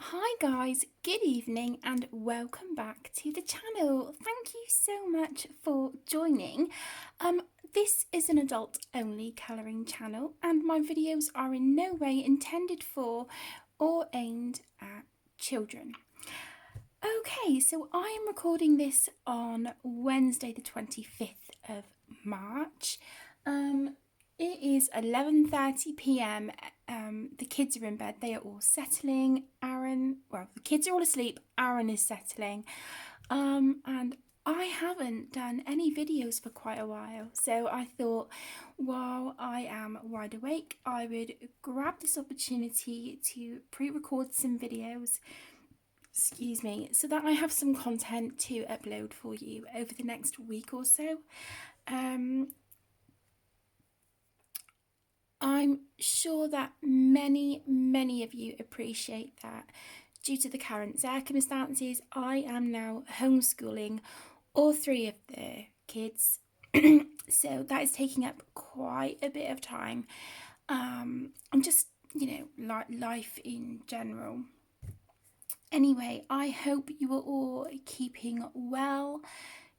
Hi guys, good evening and welcome back to the channel. Thank you so much for joining. This is an adult only colouring channel and my videos are in no way intended for or aimed at children. Okay, so I am recording this on Wednesday the 25th of March. It is 11:30 p.m. The kids are in bed. They are all settling. The kids are all asleep. Aaron is settling. And I haven't done any videos for quite a while. So I thought while I am wide awake, I would grab this opportunity to pre-record some videos, so that I have some content to upload for you over the next week or so. I'm sure that many of you appreciate that due to the current circumstances, I am now homeschooling all three of the kids. So that is taking up quite a bit of time. And just, life in general. Anyway, I hope you are all keeping well,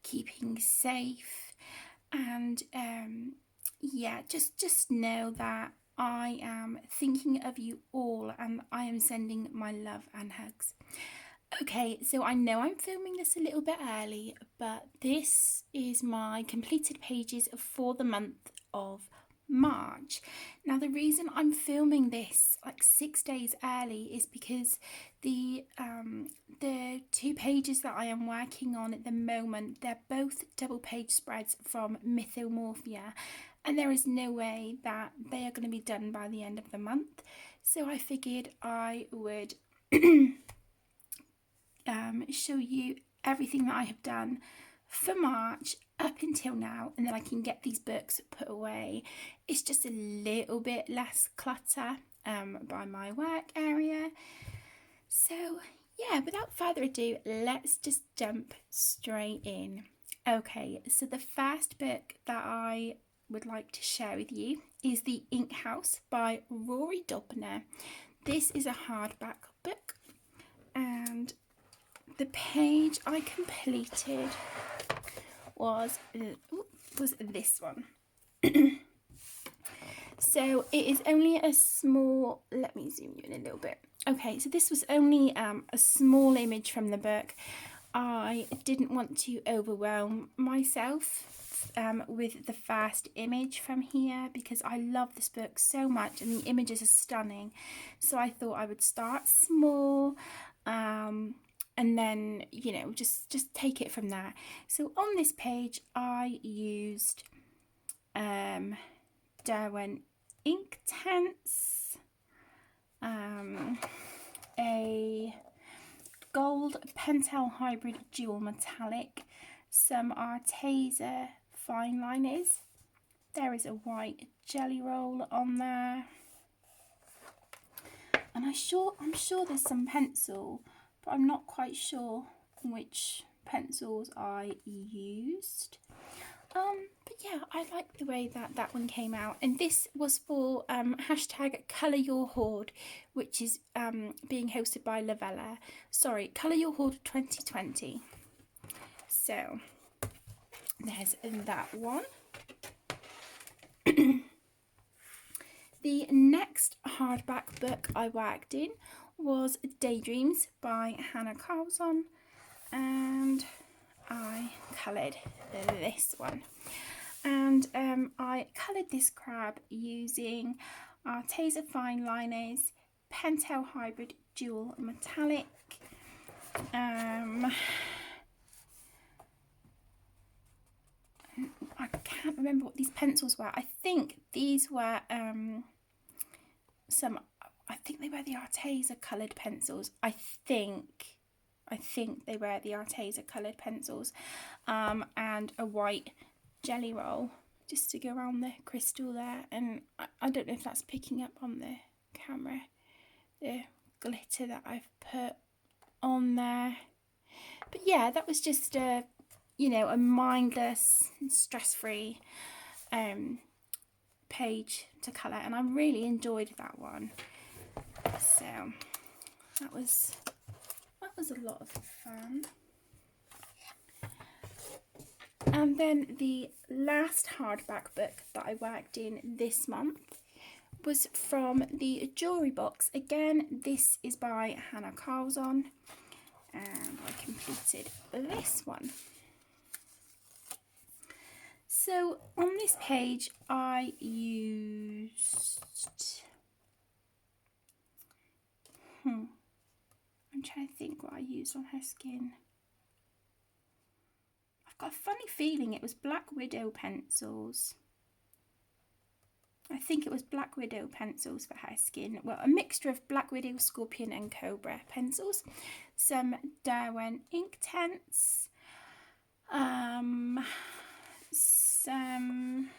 keeping safe, and just know that I am thinking of you all and I am sending my love and hugs. Okay, so I know I'm filming this a little bit early, but this is my completed pages for the month of March. Now the reason I'm filming this like 6 days early is because the 2 pages that I am working on at the moment, they're both double page spreads from Mythomorphia, and there is no way that they are going to be done by the end of the month. So I figured I would show you everything that I have done for March up until now, and then I can get these books put away. It's just a little bit less clutter by my work area. So yeah, without further ado, let's just jump straight in. Okay, so the first book that I would like to share with you is The Ink House by Rory Dubner. This is a hardback book, and the page I completed was this one. So it is only a small, let me zoom you in a little bit. Okay, so this was only a small image from the book. I didn't want to overwhelm myself with the first image from here because I love this book so much and the images are stunning. So I thought I would start small and then, just take it from there. So on this page, I used Derwent ink tints, a gold Pentel Hybrid Dual Metallic, some Arteza fine liners. There is a white jelly roll on there, and I'm sure there's some pencil, but I'm not quite sure which pencils I used. But yeah, I like the way that one came out, and this was for hashtag Colour Your Hoard, which is being hosted by Lavella. Sorry, Colour Your Hoard 2020. So there's that one. The next hardback book I worked in was Daydreams by Hannah Carlson, and I coloured this one. And I coloured this crab using Arteza fine liners, Pentel Hybrid Dual Metallic, I can't remember what these pencils were. I think these were I think they were the Arteza coloured pencils. I think they were the Arteza coloured pencils, and a white jelly roll just to go around the crystal there. And I don't know if that's picking up on the camera, the glitter that I've put on there. But yeah, that was just a mindless, stress-free page to colour, and I really enjoyed that one. So that was a lot of fun. And then the last hardback book that I worked in this month was from the jewellery box. Again, this is by Hannah Carlson, and I completed this one. So on this page I used, I'm trying to think what I used on her skin. I've got a funny feeling it was Black Widow pencils. I think it was Black Widow pencils for her skin. Well, a mixture of Black Widow, Scorpion and Cobra pencils. Some Derwent Inktense. Some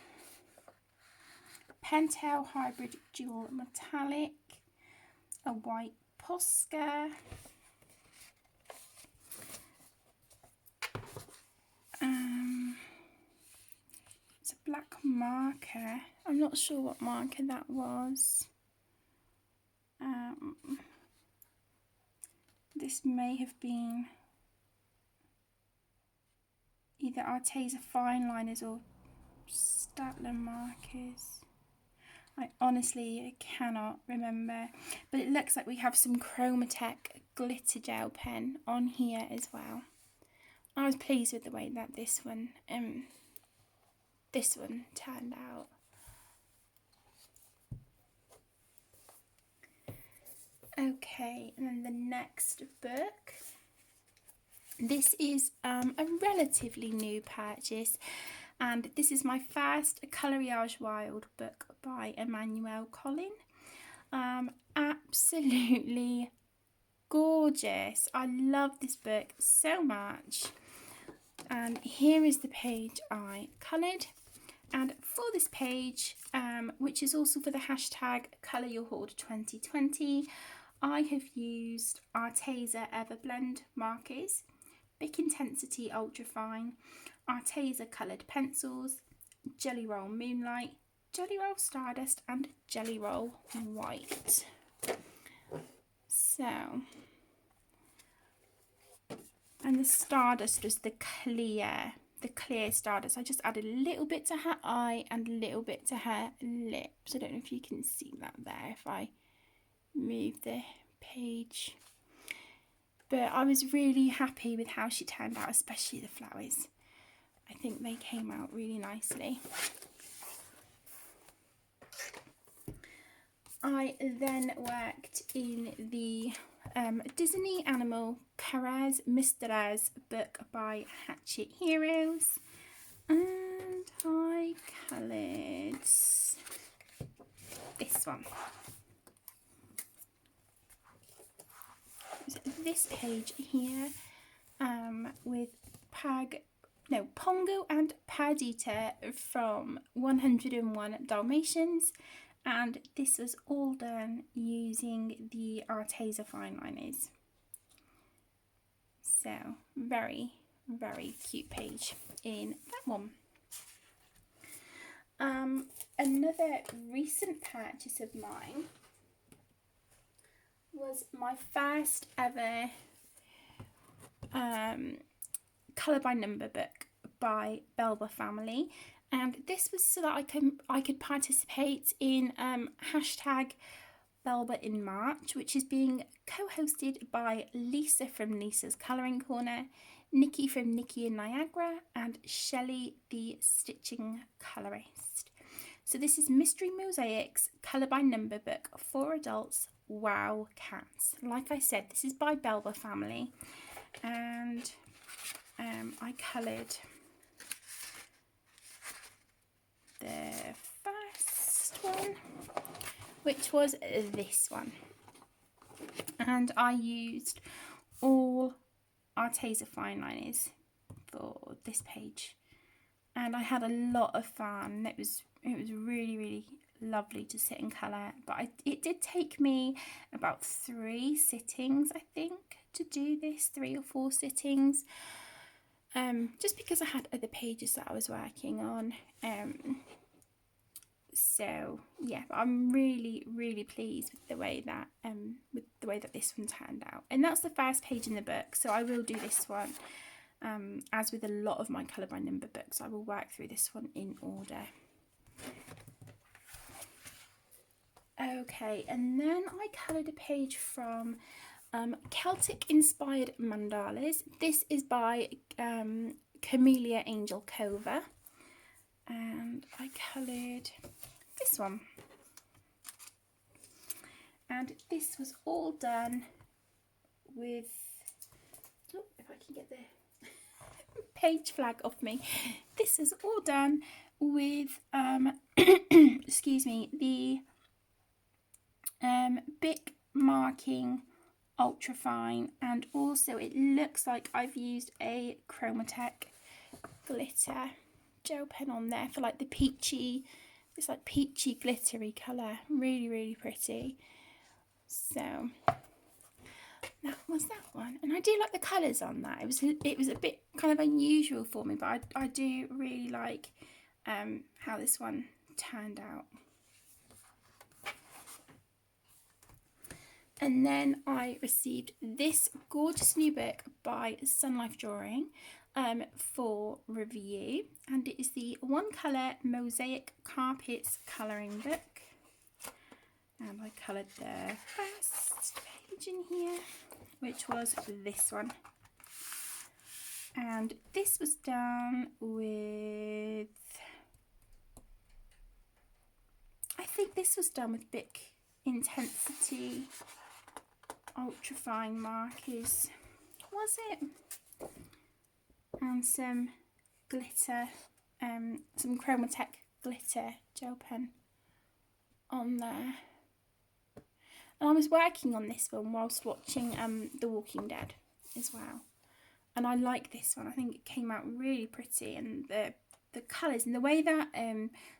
Pentel Hybrid Dual Metallic. A white Posca. It's a black marker. I'm not sure what marker that was. This may have been either Arteza fine liners or Statler markers. I honestly cannot remember, but it looks like we have some Chromatech glitter gel pen on here as well. I was pleased with the way that this one turned out. Okay, and then the next book. This is a relatively new purchase, and this is my first Coloriage Wild book by Emmanuel Collin. Absolutely gorgeous. I love this book so much. And here is the page I coloured. And for this page, which is also for the hashtag Colour Your Hoard 2020, I have used Arteza Everblend markers, Bic Intensity Ultrafine, Arteza coloured pencils, Jelly Roll Moonlight, Jelly Roll Stardust and Jelly Roll White. So, and the Stardust was the clear Stardust. I just added a little bit to her eye and a little bit to her lips. I don't know if you can see that there if I move the page. But I was really happy with how she turned out, especially the flowers. I think they came out really nicely. I then worked in the Disney Animal Carrez Mystères book by Hatchet Heroes, and I coloured this one. So this page here with Pongo and Perdita from 101 Dalmatians, and this was all done using the Arteza fine liners. So very, very cute page in that one. Another recent purchase of mine was my first ever colour by number book by Belva Family, and this was so that I could participate in hashtag Belva in March, which is being co-hosted by Lisa from Lisa's Colouring Corner, Nikki from Nikki in Niagara, and Shelley the Stitching Colorist. So this is Mystery Mosaics colour by number book for adults. Wow cats. Like I said, this is by Belva Family, and I coloured the first one, which was this one, and I used all Arteza fine liners for this page, and I had a lot of fun. It was really, really lovely to sit and colour, but it did take me about 3 sittings, I think, to do this, 3 or 4 sittings, just because I had other pages that I was working on. So yeah, I'm really pleased with the way that this one turned out. And that's the first page in the book, so I will do this one as with a lot of my colour by number books. I will work through this one in order. Okay, and then I coloured a page from Celtic Inspired Mandalas. This is by Camellia Angel Cover, and I coloured this one. And this was all done with, oh, if I can get the page flag off me. This is all done with, excuse me, the Bic marking ultrafine, and also it looks like I've used a Chromatech glitter gel pen on there for like the peachy, it's like peachy glittery colour, really pretty. So that was that one, and I do like the colours on that. It was a bit kind of unusual for me, but I do really like how this one turned out. And then I received this gorgeous new book by Sun Life Drawing for review, and it is the One Colour Mosaic Carpets colouring book. And I coloured the first page in here, which was this one. And this was done with, I think this was done with Bic Intensity Ultrafine markers, was it? And some glitter, some Chromatech glitter gel pen on there. And I was working on this one whilst watching The Walking Dead as well. And I like this one. I think it came out really pretty, and the colours and the way that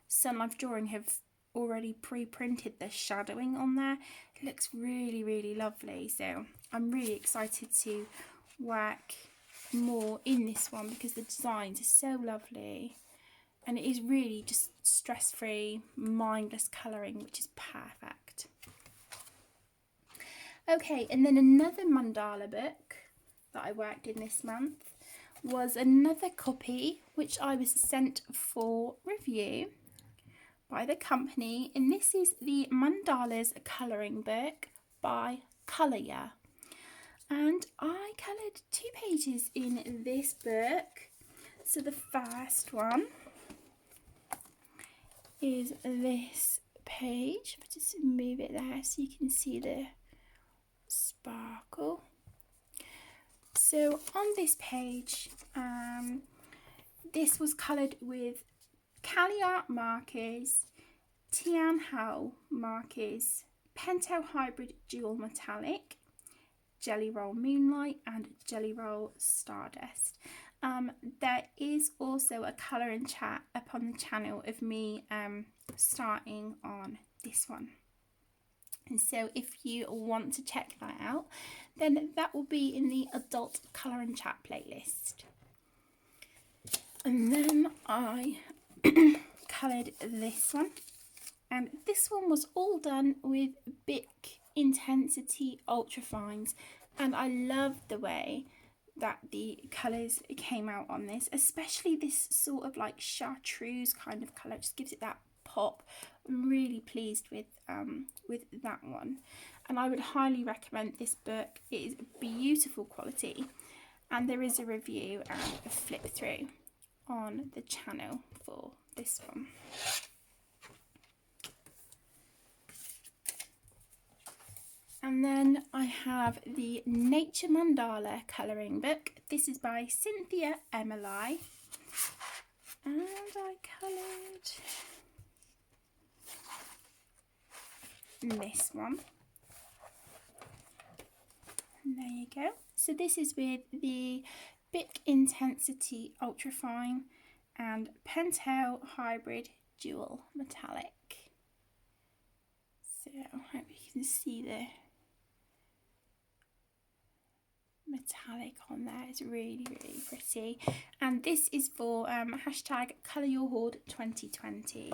Sun Life Drawing have already pre-printed the shadowing on there, it looks really lovely. So I'm really excited to work more in this one because the designs are so lovely, and it is really just stress-free, mindless colouring, which is perfect. Okay, and then another mandala book that I worked in this month was another copy which I was sent for review by the company, and this is the Mandalas colouring book by Colour. And I coloured 2 pages in this book. So the first one is this page. I'll just move it there so you can see the sparkle. So on this page, this was coloured with Kalia markers, Tian Hao markers, Pentel Hybrid Dual Metallic, Jelly Roll Moonlight, and Jelly Roll Stardust. There is also a colour and chat up on the channel of me starting on this one. And so if you want to check that out, then that will be in the adult colour and chat playlist. And then I coloured this one, and this one was all done with Bic Intensity Ultrafines, and I love the way that the colours came out on this, especially this sort of like chartreuse kind of colour, just gives it that pop. I'm really pleased with that one, and I would highly recommend this book. It is beautiful quality, and there is a review and a flip through on the channel for this one. And then I have the Nature Mandala colouring book. This is by Cynthia Emily, and I coloured this one. And there you go. So this is with the Bic Intensity Ultrafine and Pentel Hybrid Dual Metallic. So I hope you can see the metallic on there. It's really pretty, and this is for hashtag Colour Your Hoard 2020.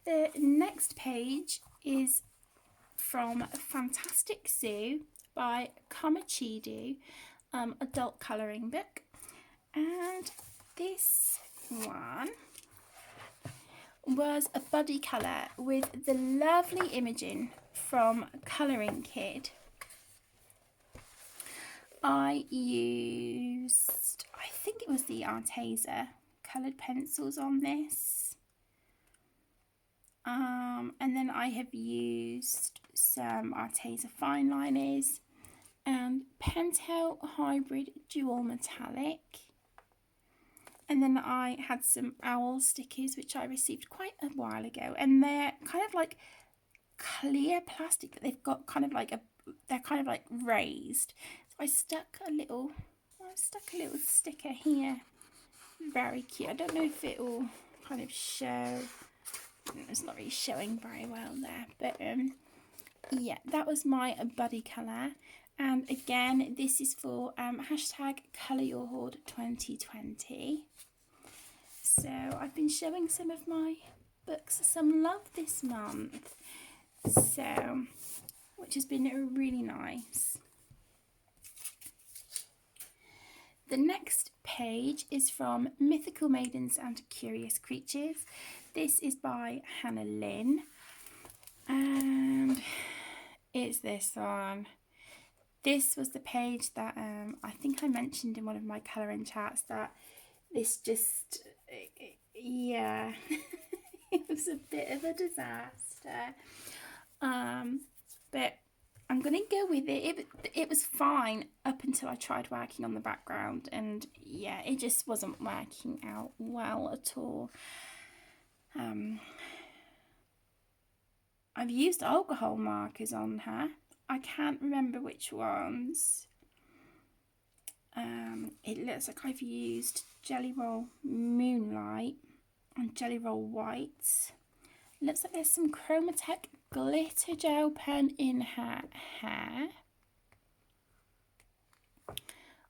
The next page is from Fantastic Zoo by Komachidu, adult colouring book. And this one was a buddy colour with the lovely imaging from Colouring Kid. I used, I think it was the Arteza coloured pencils on this. And then I have used some Arteza fine liners and Pentel Hybrid Dual Metallic. And then I had some owl stickers, which I received quite a while ago. And they're kind of like clear plastic, but they've got kind of like they're kind of like raised. So I stuck a little sticker here. Very cute. I don't know if it will kind of show. It's not really showing very well there. But yeah, that was my buddy colour. And again, this is for hashtag Colour Your Hoard 2020. So I've been showing some of my books some love this month. So, which has been really nice. The next page is from Mythical Maidens and Curious Creatures. This is by Hannah Lynn. And it's this one. This was the page that I think I mentioned in one of my colouring chats that this just, yeah, it was a bit of a disaster. But I'm going to go with it. It was fine up until I tried working on the background. And yeah, it just wasn't working out well at all. I've used alcohol markers on her. I can't remember which ones. It looks like I've used Jelly Roll Moonlight and Jelly Roll White. Looks like there's some Chromatech glitter gel pen in her hair.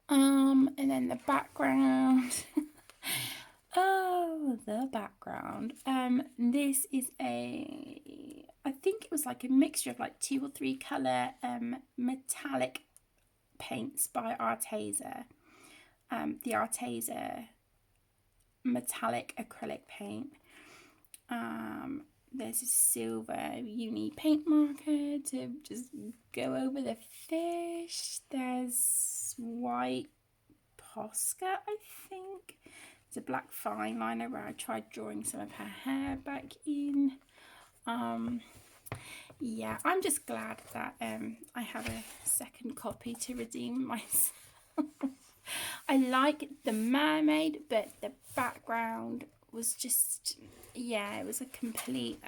And then the background. Oh, the background. This is I think it was like a mixture of like 2 or 3 colour metallic paints by Arteza. The Arteza metallic acrylic paint. There's a silver uni paint marker to just go over the fish. There's white Posca, I think. It's a black fine liner where I tried drawing some of her hair back in. Yeah, I'm just glad that I have a second copy to redeem myself. I like the mermaid, but the background was just, yeah, it was a complete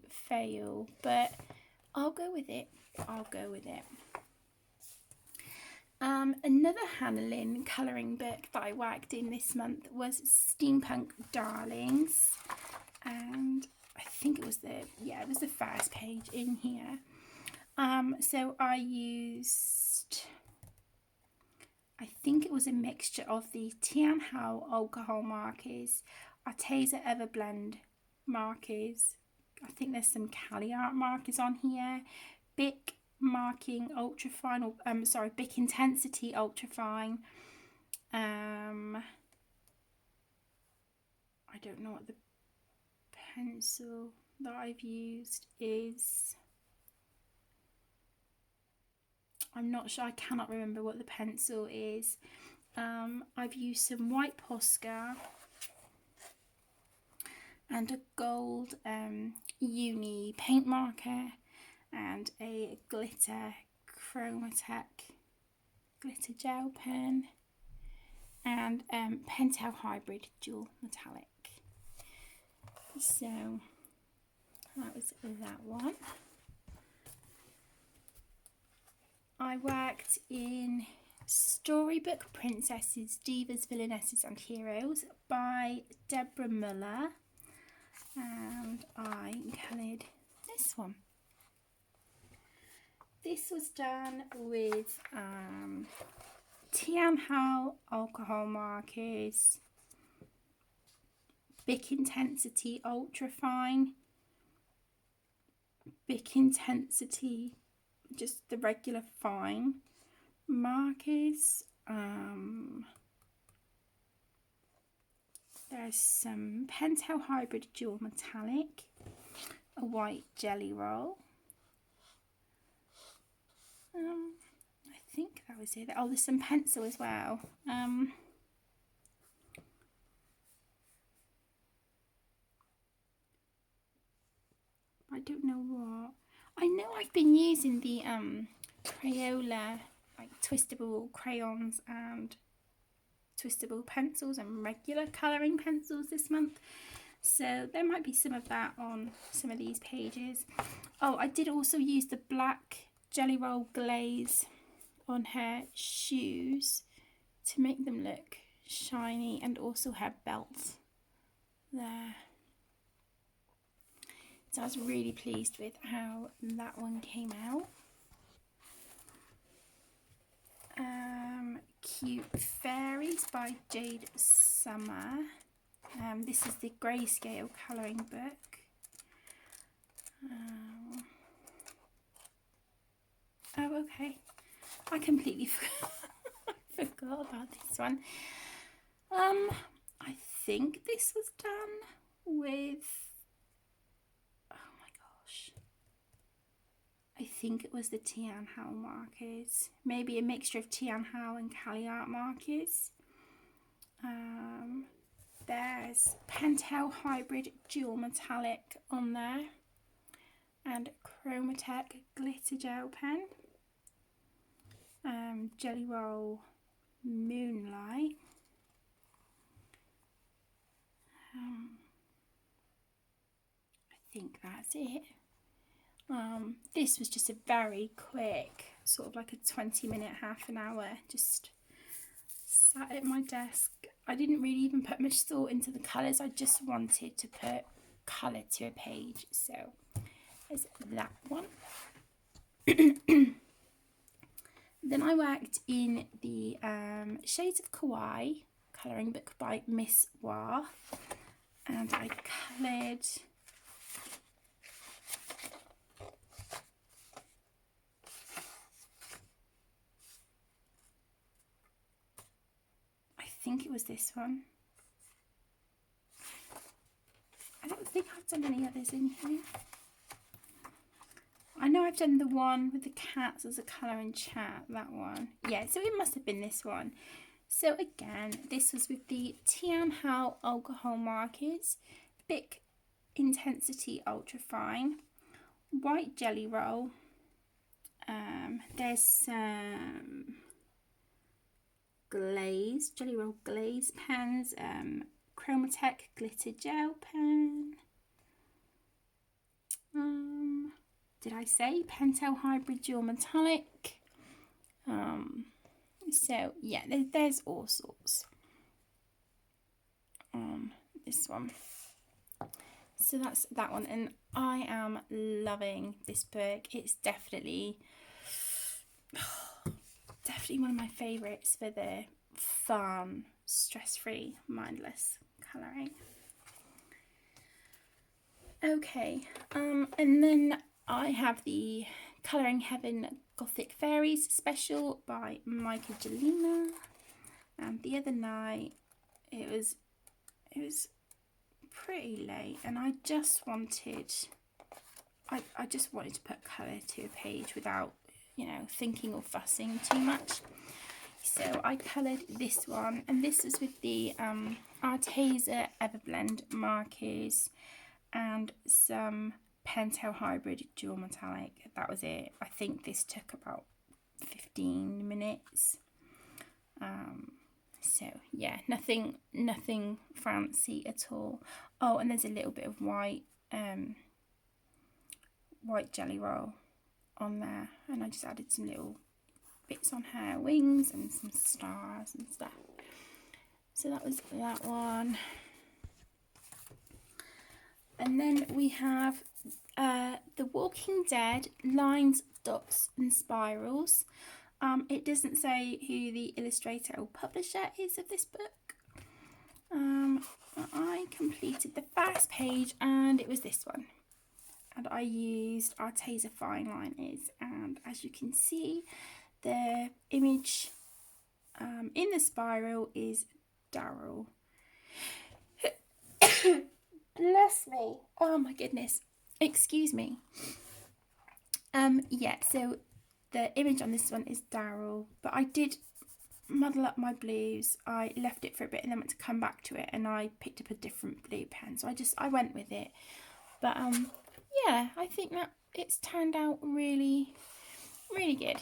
fail. But I'll go with it. Another Hannah Lynn colouring book that I worked in this month was Steampunk Darlings, and I think it was the first page in here. So I used, I think it was a mixture of the Tian Hao alcohol markers, Arteza Everblend markers. I think there's some Cali art markers on here, Bic marking ultrafine, or Bic intensity ultrafine. I don't know what the pencil that I've used is. I'm not sure. I cannot remember what the pencil is. I've used some white Posca and a gold uni paint marker and a glitter Chromatech glitter gel pen and Pentel Hybrid Dual Metallic. So that was that one. I worked in Storybook Princesses, Divas, Villainesses and Heroes by Deborah Muller, and I coloured this one. This was done with Tian Hao alcohol markers, Bic Intensity Ultra Fine, Bic Intensity, just the regular fine markers. There's some Pentel Hybrid Dual Metallic, a white jelly roll. I think that was it. Oh, there's some pencil as well. I don't know what. I know I've been using the Crayola, like twistable crayons and twistable pencils and regular colouring pencils this month. So there might be some of that on some of these pages. Oh, I did also use the black jelly roll glaze on her shoes to make them look shiny, and also her belt there. So I was really pleased with how that one came out. Cute Fairies by Jade Summer. This is the grayscale colouring book. Oh, okay. I completely forgot about this one. I think this was done with, oh my gosh, I think it was the Tian Hao markers. Maybe a mixture of Tian Hao and Cali Art markers. There's Pentel Hybrid Dual Metallic on there, and Chromatech Glitter Gel Pen. Jelly Roll Moonlight. I think that's it. This was just a very quick, sort of like a 20-minute, half an hour, just sat at my desk. I didn't really even put much thought into the colours. I just wanted to put colour to a page. So there's that one. Then I worked in the Shades of Kawaii colouring book by Miss Wah, and I coloured I think it was this one. I don't think I've done any others in here. I know I've done the one with the cats as a colour and chat, that one. Yeah, so it must have been this one. So again, this was with the Tian Hao alcohol markers, Bic Intensity Ultra Fine, white jelly roll. There's some glaze, jelly roll glaze pens, Chromatech Glitter Gel Pen. Did I say Pentel Hybrid Dual Metallic? So yeah, there's all sorts on this one. So that's that one, and I am loving this book. It's definitely one of my favourites for the fun, stress-free, mindless colouring. Okay, and then I have the Colouring Heaven Gothic Fairies special by Micah Jelena, and the other night it was pretty late, and I just wanted to put colour to a page without, you know, thinking or fussing too much. So I coloured this one, and this is with the Arteza Everblend markers and some Pentel Hybrid Dual Metallic. That was it. I think this took about 15 minutes. So yeah, nothing fancy at all. Oh, and there's a little bit of white jelly roll on there, and I just added some little bits on her wings and some stars and stuff. So that was that one. And then we have The Walking Dead Lines, Dots and Spirals. It doesn't say who the illustrator or publisher is of this book. I completed the first page and it was this one. And I used Arteza fine liners, and as you can see, the image in the spiral is Daryl. Bless me. Oh my goodness. Excuse me. Yeah, so the image on this one is Daryl, but I did muddle up my blues. I left it for a bit and then went to come back to it, and I picked up a different blue pen, so I went with it. But yeah, I think that it's turned out really, really good.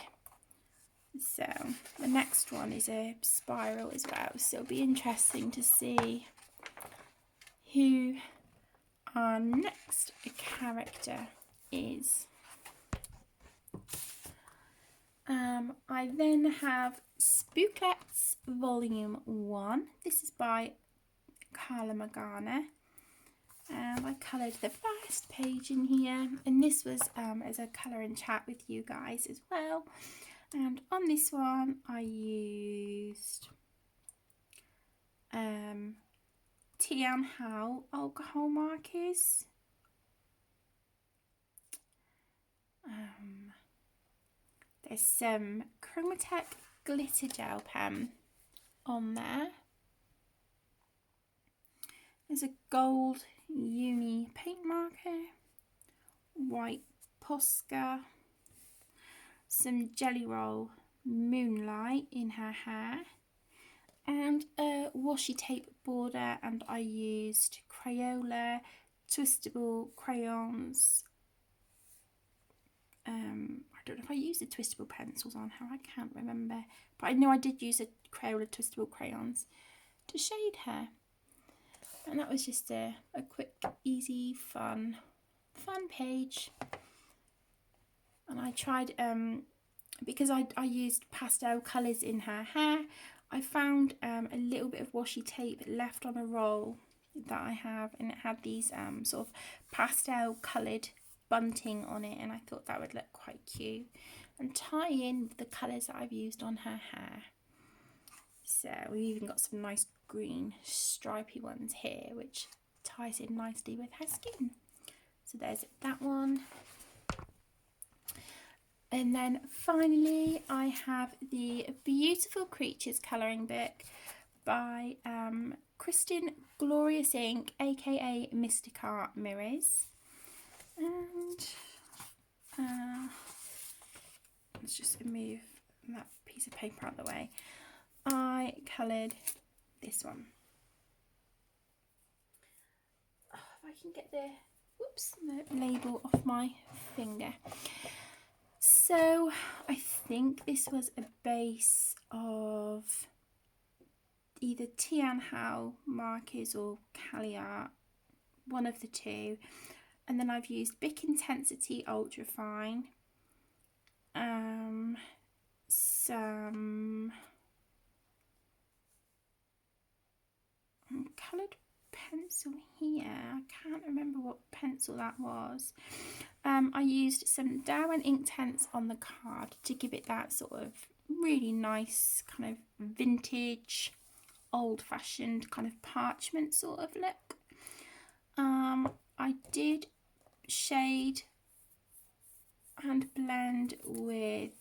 So the next one is a spiral as well, so it'll be interesting to see who our next character is. I then have Spooklets Volume 1. This is by Carla Magana. And I coloured the first page in here, and this was as a colour and chat with you guys as well. And on this one I used Tian Hao alcohol markers. There's some Chromatech glitter gel pen on there. There's a gold uni paint marker, white Posca, some Jelly Roll Moonlight in her hair, and a washi tape border, and I used Crayola twistable crayons. I don't know if I used the twistable pencils on her, I can't remember, but I know I did use a Crayola twistable crayons to shade her. And that was just a quick, easy, fun page. And I tried, because I used pastel colours in her hair, I found a little bit of washi tape left on a roll that I have, and it had these sort of pastel coloured bunting on it, and I thought that would look quite cute and tie in the colours that I've used on her hair. So we've even got some nice green stripy ones here, which ties in nicely with her skin. So there's that one. And then finally I have the Beautiful Creatures colouring book by Kristen Glorious Inc, aka Mystic Art Mirrors. And let's just move that piece of paper out of the way. I coloured this one. Oh, if I can get the label off my finger. So I think this was a base of either Tian Hao markers or Cali Art, one of the two. And then I've used Bic Intensity Ultra Fine, some coloured pencil here. I can't remember what pencil that was. I used some Darwin Inktense on the card to give it that sort of really nice kind of vintage, old-fashioned kind of parchment sort of look. I did shade and blend with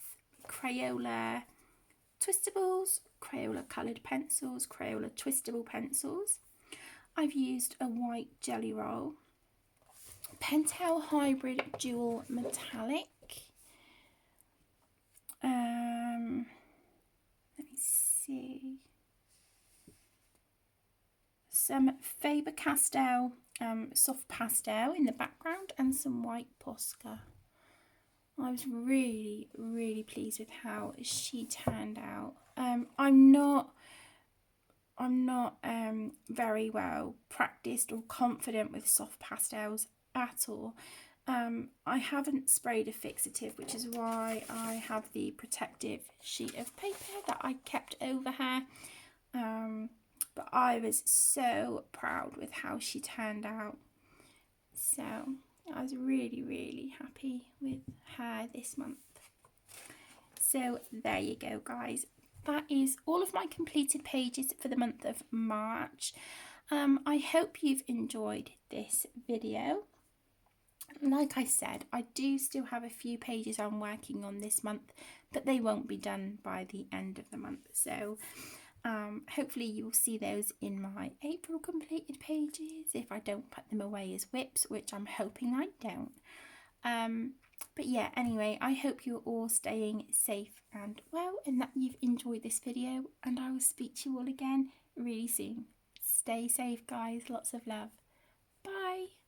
Crayola twistables, Crayola coloured pencils, Crayola twistable pencils. I've used a white Jelly Roll, Pentel Hybrid Dual Metallic, let me see, some Faber-Castell soft pastel in the background, and some white Posca. I was really, really pleased with how she turned out. I'm not very well practiced or confident with soft pastels at all. I haven't sprayed a fixative, which is why I have the protective sheet of paper that I kept over her. But I was so proud with how she turned out. So I was really, really happy with her this month. So there you go, guys. that is all of my completed pages for the month of March. I hope you've enjoyed this video. Like I said, I do still have a few pages I'm working on this month, but they won't be done by the end of the month. So hopefully you'll see those in my April completed pages if I don't put them away as whips, which I'm hoping I don't. But yeah, anyway, I hope you're all staying safe and well and that you've enjoyed this video, and I will speak to you all again really soon. Stay safe, guys. Lots of love. Bye.